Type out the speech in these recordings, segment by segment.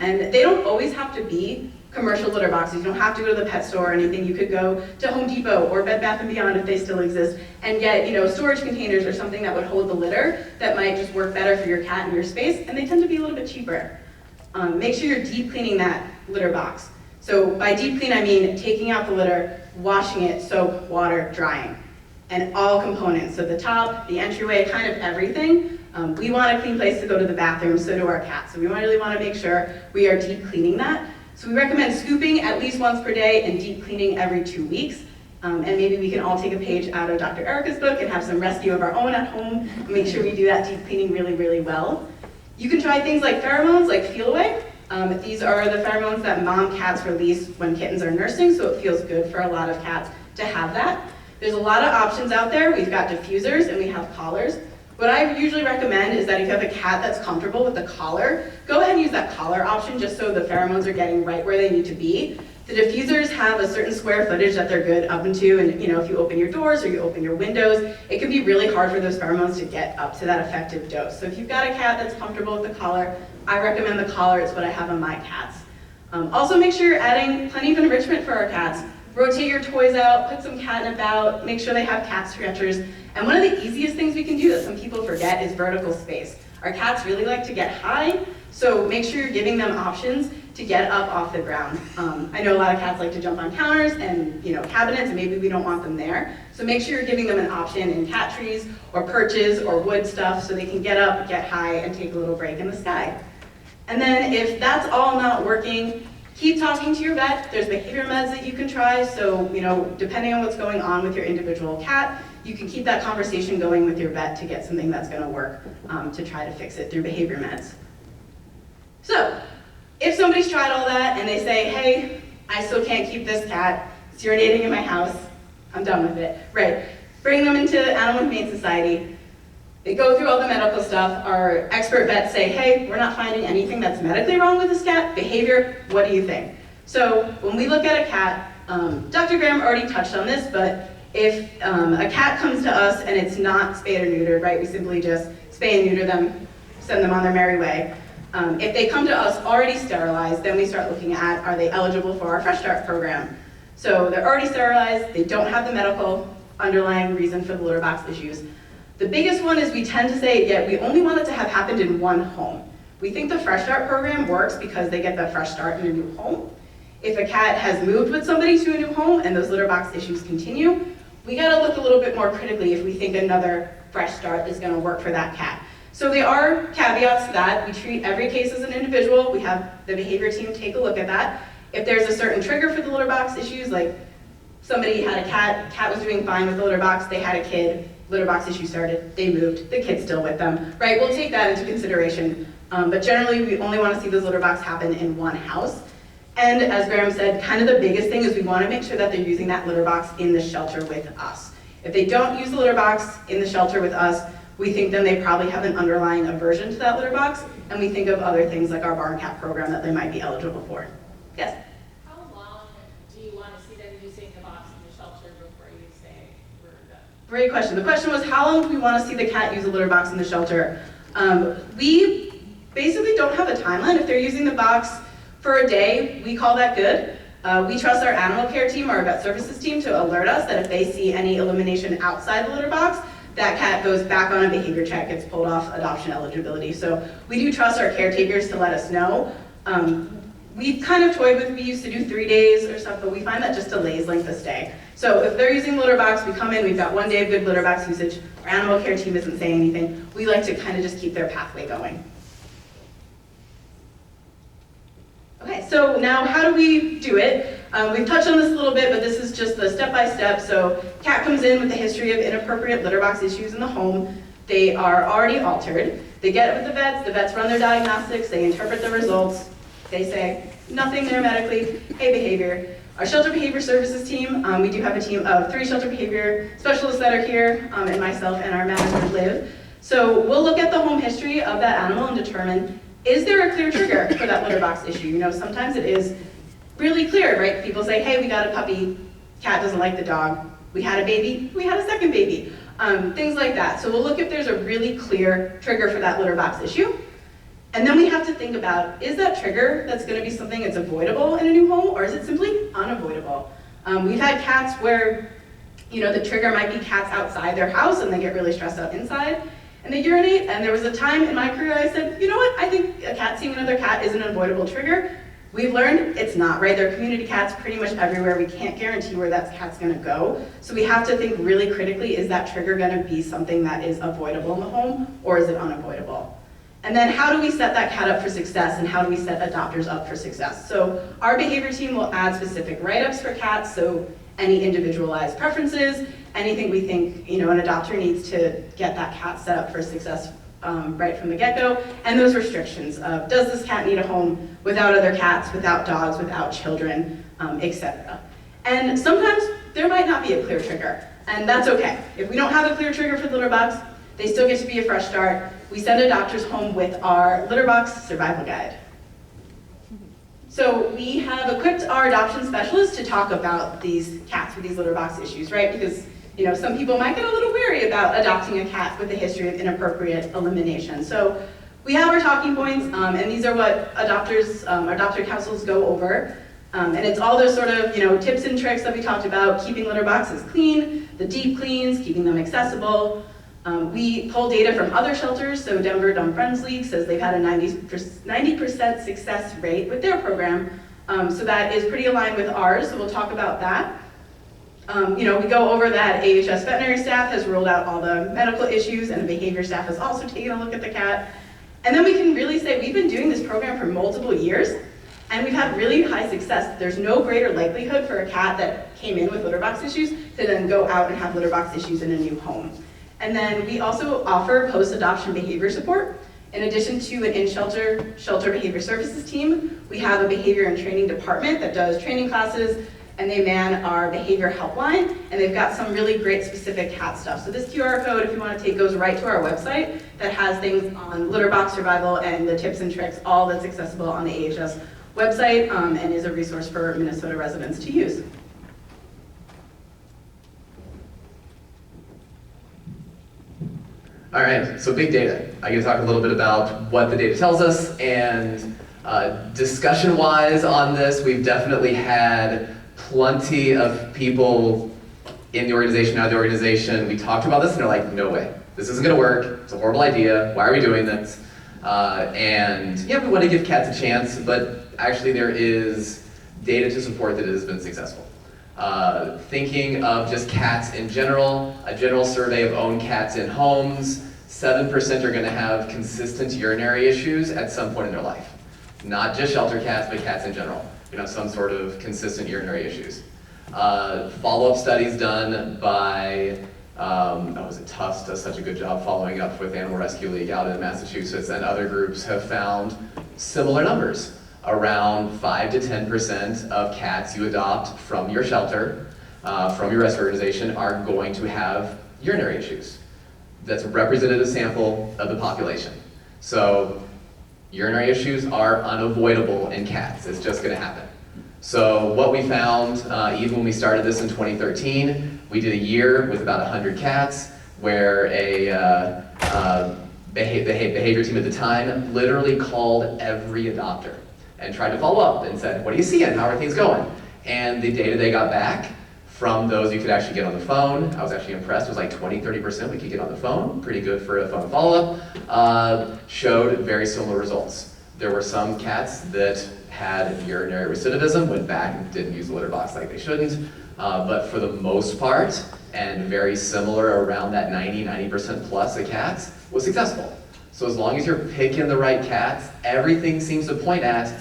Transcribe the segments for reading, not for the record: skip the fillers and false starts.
And they don't always have to be commercial litter boxes. You don't have to go to the pet store or anything. You could go to Home Depot or Bed Bath & Beyond if they still exist and get storage containers or something that would hold the litter that might just work better for your cat and your space, and they tend to be a little bit cheaper. Make sure you're deep cleaning that litter box. So by deep clean, I mean taking out the litter, washing it, soap, water, drying, and all components. So the top, the entryway, kind of everything. We want a clean place to go to the bathroom, so do our cats. So we really want to make sure we are deep cleaning that. So we recommend scooping at least once per day and deep cleaning every 2 weeks. And maybe we can all take a page out of Dr. Erica's book and have some rescue of our own at home and make sure we do that deep cleaning really, really well. You can try things like pheromones, like Feel Away. These are the pheromones that mom cats release when kittens are nursing, so it feels good for a lot of cats to have that. There's a lot of options out there. We've got diffusers and we have collars. What I usually recommend is that if you have a cat that's comfortable with the collar, go ahead and use that collar option just so the pheromones are getting right where they need to be. The diffusers have a certain square footage that they're good up into, and if you open your doors or you open your windows, it can be really hard for those pheromones to get up to that effective dose. So if you've got a cat that's comfortable with the collar, I recommend the collar. It's what I have on my cats. Also make sure you're adding plenty of enrichment for our cats. Rotate your toys out, put some catnip out, make sure they have cat scratchers. And one of the easiest things we can do that some people forget is vertical space. Our cats really like to get high, so make sure you're giving them options to get up off the ground. I know a lot of cats like to jump on counters and cabinets, and maybe we don't want them there. So make sure you're giving them an option in cat trees or perches or wood stuff so they can get up, get high, and take a little break in the sky. And then if that's all not working, keep talking to your vet. There's behavior meds that you can try, so depending on what's going on with your individual cat, you can keep that conversation going with your vet to get something that's going to work to try to fix it through behavior meds. So, if somebody's tried all that and they say, hey, I still can't keep this cat, it's urinating in my house, I'm done with it, right? Bring them into Animal Humane Society. They go through all the medical stuff. Our expert vets say, hey, we're not finding anything that's medically wrong with this cat. Behavior, what do you think? So when we look at a cat, Dr. Graham already touched on this, but if a cat comes to us and it's not spayed or neutered, right, we simply just spay and neuter them, send them on their merry way. If they come to us already sterilized, then we start looking at, are they eligible for our Fresh Start program? So they're already sterilized, they don't have the medical underlying reason for the litter box issues. The biggest one is we tend to say, yeah, we only want it to have happened in one home. We think the Fresh Start program works because they get the fresh start in a new home. If a cat has moved with somebody to a new home and those litter box issues continue, we gotta look a little bit more critically if we think another Fresh Start is gonna work for that cat. So there are caveats to that. We treat every case as an individual. We have the behavior team take a look at that. If there's a certain trigger for the litter box issues, like somebody had a cat was doing fine with the litter box, they had a kid, litter box issue started, they moved, the kid's still with them, right? We'll take that into consideration. But generally, we only want to see those litter box happen in one house. And as Graham said, kind of the biggest thing is we want to make sure that they're using that litter box in the shelter with us. If they don't use the litter box in the shelter with us, we think then they probably have an underlying aversion to that litter box, and we think of other things like our barn cat program that they might be eligible for. Yes? How long do you want to see them using the box in the shelter before you say we're done? Great question. The question was, how long do we want to see the cat use a litter box in the shelter? We basically don't have a timeline. If they're using the box for a day, we call that good. We trust our animal care team, our vet services team, to alert us that if they see any elimination outside the litter box, that cat goes back on a behavior check, gets pulled off adoption eligibility. So we do trust our caretakers to let us know. We've kind of toyed with, we used to do 3 days or stuff, but we find that just delays length of stay. So if they're using litter box, we come in, we've got 1 day of good litter box usage, our animal care team isn't saying anything. We like to kind of just keep their pathway going. Okay, so now how do we do it? We've touched on this a little bit, but this is just the step-by-step. So cat comes in with a history of inappropriate litter box issues in the home. They are already altered. They get it with the vets run their diagnostics, they interpret the results, they say, nothing there medically, hey, behavior. Our shelter behavior services team, we do have a team of 3 shelter behavior specialists that are here, and myself and our manager, Liv. So we'll look at the home history of that animal and determine, is there a clear trigger for that litter box issue? Sometimes it is really clear, right? People say, hey, we got a puppy, cat doesn't like the dog. We had a baby, we had a second baby. Things like that. So we'll look if there's a really clear trigger for that litter box issue. And then we have to think about, is that trigger that's going to be something that's avoidable in a new home, or is it simply unavoidable? We've had cats where, the trigger might be cats outside their house and they get really stressed out inside and they urinate. And there was a time in my career I said, you know what, I think a cat seeing another cat is an avoidable trigger. We've learned it's not, right? There are community cats pretty much everywhere. We can't guarantee where that cat's gonna go. So we have to think really critically, is that trigger gonna be something that is avoidable in the home, or is it unavoidable? And then how do we set that cat up for success, and how do we set adopters up for success? So our behavior team will add specific write-ups for cats, so any individualized preferences, anything we think an adopter needs to get that cat set up for success right from the get-go, and those restrictions of, does this cat need a home without other cats, without dogs, without children, etc. And sometimes there might not be a clear trigger, and that's okay. If we don't have a clear trigger for the litter box, they still get to be a fresh start. We send adopters home with our litter box survival guide. So we have equipped our adoption specialists to talk about these cats with these litter box issues, right? Because some people might get a little wary about adopting a cat with a history of inappropriate elimination. So we have our talking points, and these are what adopter councils go over. And it's all those sort of tips and tricks that we talked about: keeping litter boxes clean, the deep cleans, keeping them accessible. We pull data from other shelters, so Denver Dumb Friends League says they've had a 90% success rate with their program, so that is pretty aligned with ours, so we'll talk about that. We go over that AHS veterinary staff has ruled out all the medical issues, and the behavior staff has also taken a look at the cat. And then we can really say we've been doing this program for multiple years, and we've had really high success. There's no greater likelihood for a cat that came in with litter box issues to then go out and have litter box issues in a new home. And then we also offer post-adoption behavior support. In addition to an in-shelter behavior services team, we have a behavior and training department that does training classes, and they man our behavior helpline, and they've got some really great specific cat stuff. So this QR code, if you want to take, goes right to our website that has things on litter box survival and the tips and tricks, all that's accessible on the AHS website, and is a resource for Minnesota residents to use. All right, so big data. I'm going to talk a little bit about what the data tells us, and discussion-wise on this, we've definitely had plenty of people in the organization, out of the organization. We talked about this, and they're like, no way. This isn't going to work. It's a horrible idea. Why are we doing this? And yeah, we want to give cats a chance, but actually there is data to support that it has been successful. Thinking of just cats in general, a general survey of owned cats in homes, 7% are going to have consistent urinary issues at some point in their life. Not just shelter cats, but cats in general. You know, some sort of consistent urinary issues. Follow-up studies done by, Tufts does such a good job following up with Animal Rescue League out in Massachusetts, and other groups have found similar numbers. Around 5 to 10% of cats you adopt from your shelter, from your rescue organization, are going to have urinary issues. That's a representative sample of the population. So urinary issues are unavoidable in cats. It's just going to happen. So what we found, even when we started this in 2013, we did a year with about 100 cats, where a behavior team at the time literally called every adopter and tried to follow up and said, what are you seeing? How are things going? And the data they got back from those you could actually get on the phone, I was actually impressed, it was like 20-30% we could get on the phone, pretty good for a phone follow-up, showed very similar results. There were some cats that had urinary recidivism, went back and didn't use the litter box like they shouldn't, but for the most part, and very similar, around that 90% plus of cats, was successful. So as long as you're picking the right cats, everything seems to point at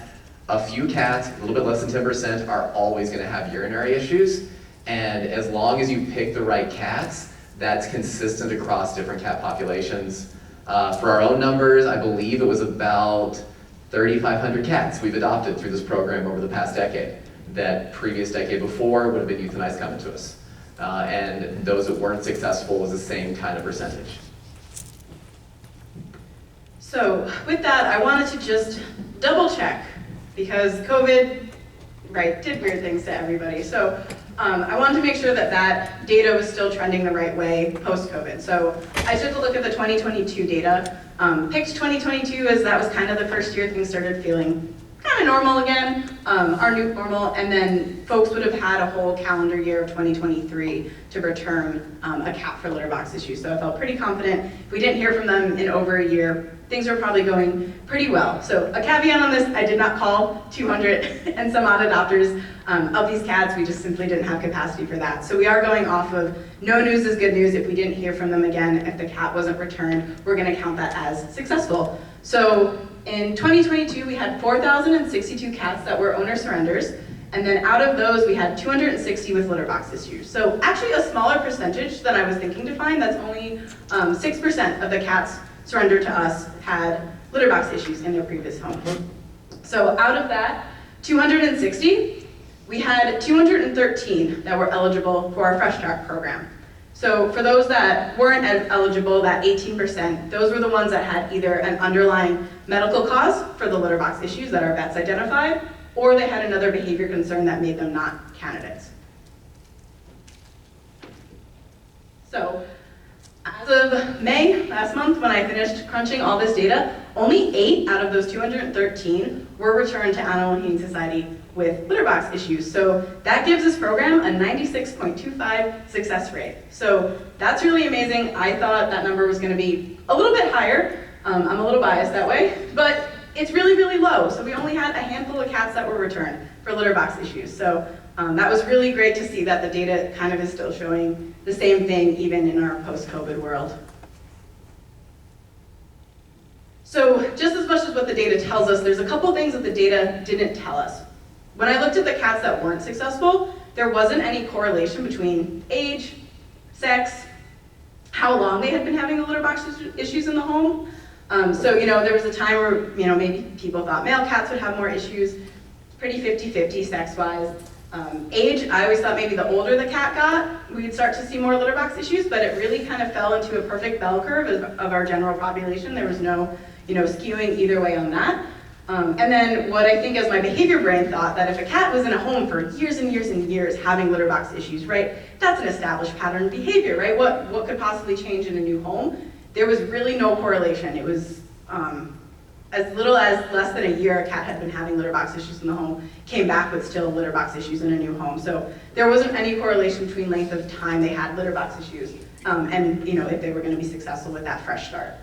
a few cats, a little bit less than 10%, are always going to have urinary issues. And as long as you pick the right cats, that's consistent across different cat populations. For our own numbers, I believe it was about 3,500 cats we've adopted through this program over the past decade. That previous decade before would have been euthanized coming to us. And those that weren't successful was the same kind of percentage. So with that, I wanted to just double check, because COVID right, did weird things to everybody. So I wanted to make sure that that data was still trending the right way post-COVID. So I took a look at the 2022 data, picked 2022 as that was kind of the first year things started feeling kind of normal again, our new normal, and then folks would have had a whole calendar year of 2023 to return a cat for litter box issues. So I felt pretty confident. If we didn't hear from them in over a year, things were probably going pretty well. So a caveat on this, I did not call 200 and some odd adopters of these cats. We just simply didn't have capacity for that. So we are going off of no news is good news. If we didn't hear from them again, if the cat wasn't returned, we're gonna count that as successful. So in 2022, we had 4,062 cats that were owner surrenders, and then out of those, we had 260 with litter box issues. So actually a smaller percentage than I was thinking to find. That's only 6% of the cats surrendered to us had litter box issues in their previous home. So out of that 260, we had 213 that were eligible for our Fresh Start program. So for those that weren't eligible, that 18%, those were the ones that had either an underlying medical cause for the litter box issues that our vets identified, or they had another behavior concern that made them not candidates. So as of May, last month, when I finished crunching all this data, only 8 out of those 213 were returned to Animal Humane Society with litter box issues. So that gives this program a 96.25 success rate. So that's really amazing. I thought that number was gonna be a little bit higher. I'm a little biased that way, but it's really, really low. So we only had a handful of cats that were returned for litter box issues. So that was really great to see that the data kind of is still showing the same thing even in our post-COVID world. So just as much as what the data tells us, there's a couple things that the data didn't tell us. When I looked at the cats that weren't successful, there wasn't any correlation between age, sex, how long they had been having the litter box issues in the home. So, there was a time where, maybe people thought male cats would have more issues. It's pretty 50-50 sex-wise. Age, I always thought maybe the older the cat got, we'd start to see more litter box issues, but it really kind of fell into a perfect bell curve of our general population. There was no, skewing either way on that. And then what I think as my behavior brain thought, that if a cat was in a home for years and years and years having litter box issues, right, that's an established pattern of behavior, right? What could possibly change in a new home? There was really no correlation. It was as little as less than a year a cat had been having litter box issues in the home, came back with still litter box issues in a new home. So there wasn't any correlation between length of time they had litter box issues and if they were going to be successful with that fresh start.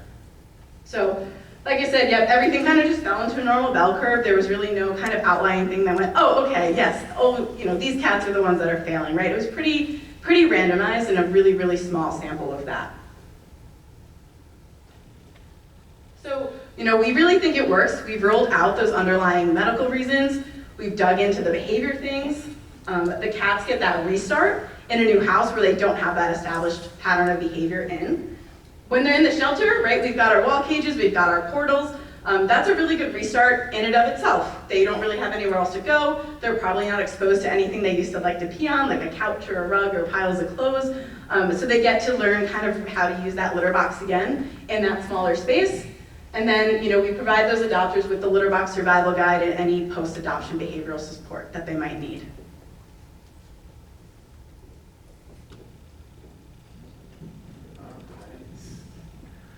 So like I said, yep, everything kind of just fell into a normal bell curve. There was really no kind of outlying thing that went, oh, okay, yes, oh, these cats are the ones that are failing, right? It was pretty randomized and a really, really small sample of that. So, we really think it works. We've rolled out those underlying medical reasons. We've dug into the behavior things. The cats get that restart in a new house where they don't have that established pattern of behavior in. When they're in the shelter, right, we've got our wall cages, we've got our portals. That's a really good restart in and of itself. They don't really have anywhere else to go. They're probably not exposed to anything they used to like to pee on, like a couch or a rug or piles of clothes. So they get to learn kind of how to use that litter box again in that smaller space. And then, we provide those adopters with the litter box survival guide and any post-adoption behavioral support that they might need.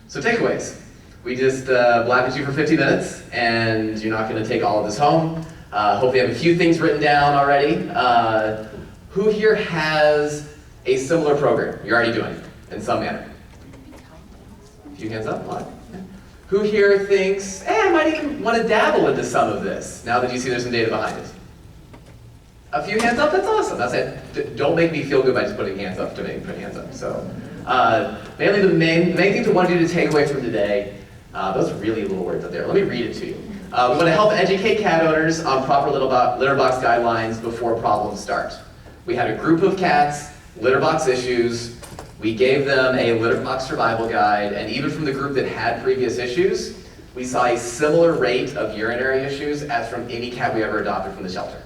So takeaways. We just blabbed at you for 50 minutes, and you're not going to take all of this home. Hopefully you have a few things written down already. Who here has a similar program you're already doing in some manner? A few hands up, a lot. Yeah. Who here thinks, I might even want to dabble into some of this, now that you see there's some data behind it? A few hands up, that's awesome. That's it. Don't make me feel good by just putting hands up to me, put hands up. So, mainly the main things we want you to take away from today, those are really little words up there. Let me read it to you. We want to help educate cat owners on proper litter box guidelines before problems start. We had a group of cats, litter box issues. We gave them a litter box survival guide, and even from the group that had previous issues, we saw a similar rate of urinary issues as from any cat we ever adopted from the shelter.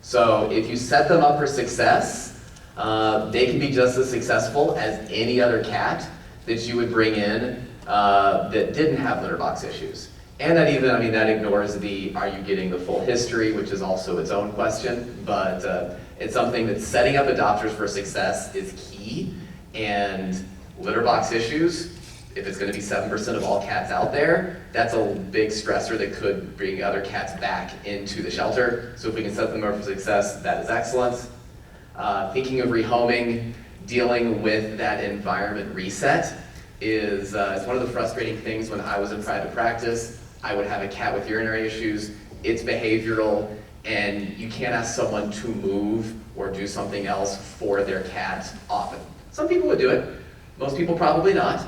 So if you set them up for success, they can be just as successful as any other cat that you would bring in that didn't have litter box issues. And that even, I mean, that ignores the, are you getting the full history, which is also its own question, but it's something that setting up adopters for success is key, and litter box issues, if it's gonna be 7% of all cats out there, that's a big stressor that could bring other cats back into the shelter. So if we can set them up for success, that is excellent. Thinking of rehoming, dealing with that environment reset is it's one of the frustrating things. When I was in private practice, I would have a cat with urinary issues. It's behavioral, and you can't ask someone to move or do something else for their cat often. Some people would do it, most people probably not.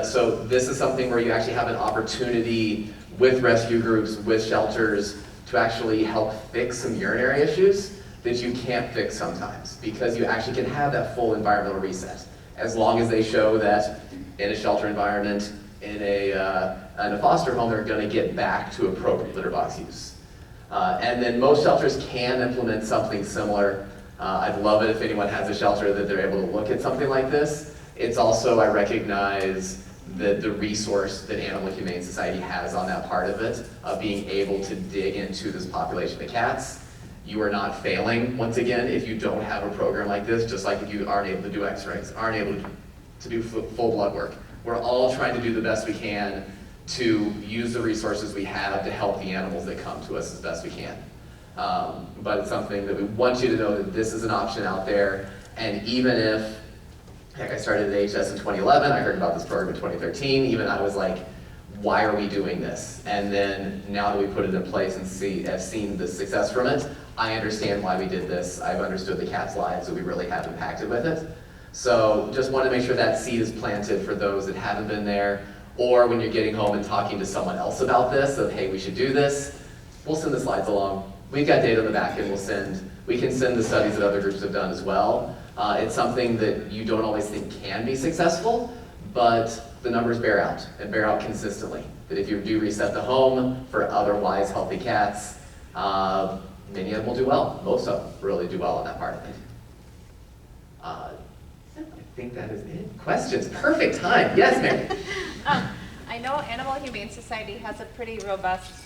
So this is something where you actually have an opportunity with rescue groups, with shelters, to actually help fix some urinary issues that you can't fix sometimes, because you actually can have that full environmental reset, as long as they show that in a shelter environment, in a foster home, they're gonna get back to appropriate litter box use. And then most shelters can implement something similar. I'd love it if anyone has a shelter that they're able to look at something like this. It's also, I recognize the resource that Animal Humane Society has on that part of it, of being able to dig into this population of cats. You are not failing, once again, if you don't have a program like this, just like if you aren't able to do x-rays, aren't able to do full blood work. We're all trying to do the best we can to use the resources we have to help the animals that come to us as best we can. But it's something that we want you to know, that this is an option out there, and even if, heck, I started at AHS in 2011, I heard about this program in 2013, even I was like, why are we doing this? And then now that we put it in place and have seen the success from it, I understand why we did this. I've understood the cats' lives that we really have impacted with it. So just want to make sure that seed is planted for those that haven't been there, or when you're getting home and talking to someone else about this, of hey, we should do this, we'll send the slides along. We've got data in the back end, we can send the studies that other groups have done as well. It's something that you don't always think can be successful, but the numbers bear out, and bear out consistently. That if you do reset the home for otherwise healthy cats, many of them will do well. Most of them really do well on that part of it. I think that is it. Questions? Perfect time. Yes, Mary. I know Animal Humane Society has a pretty robust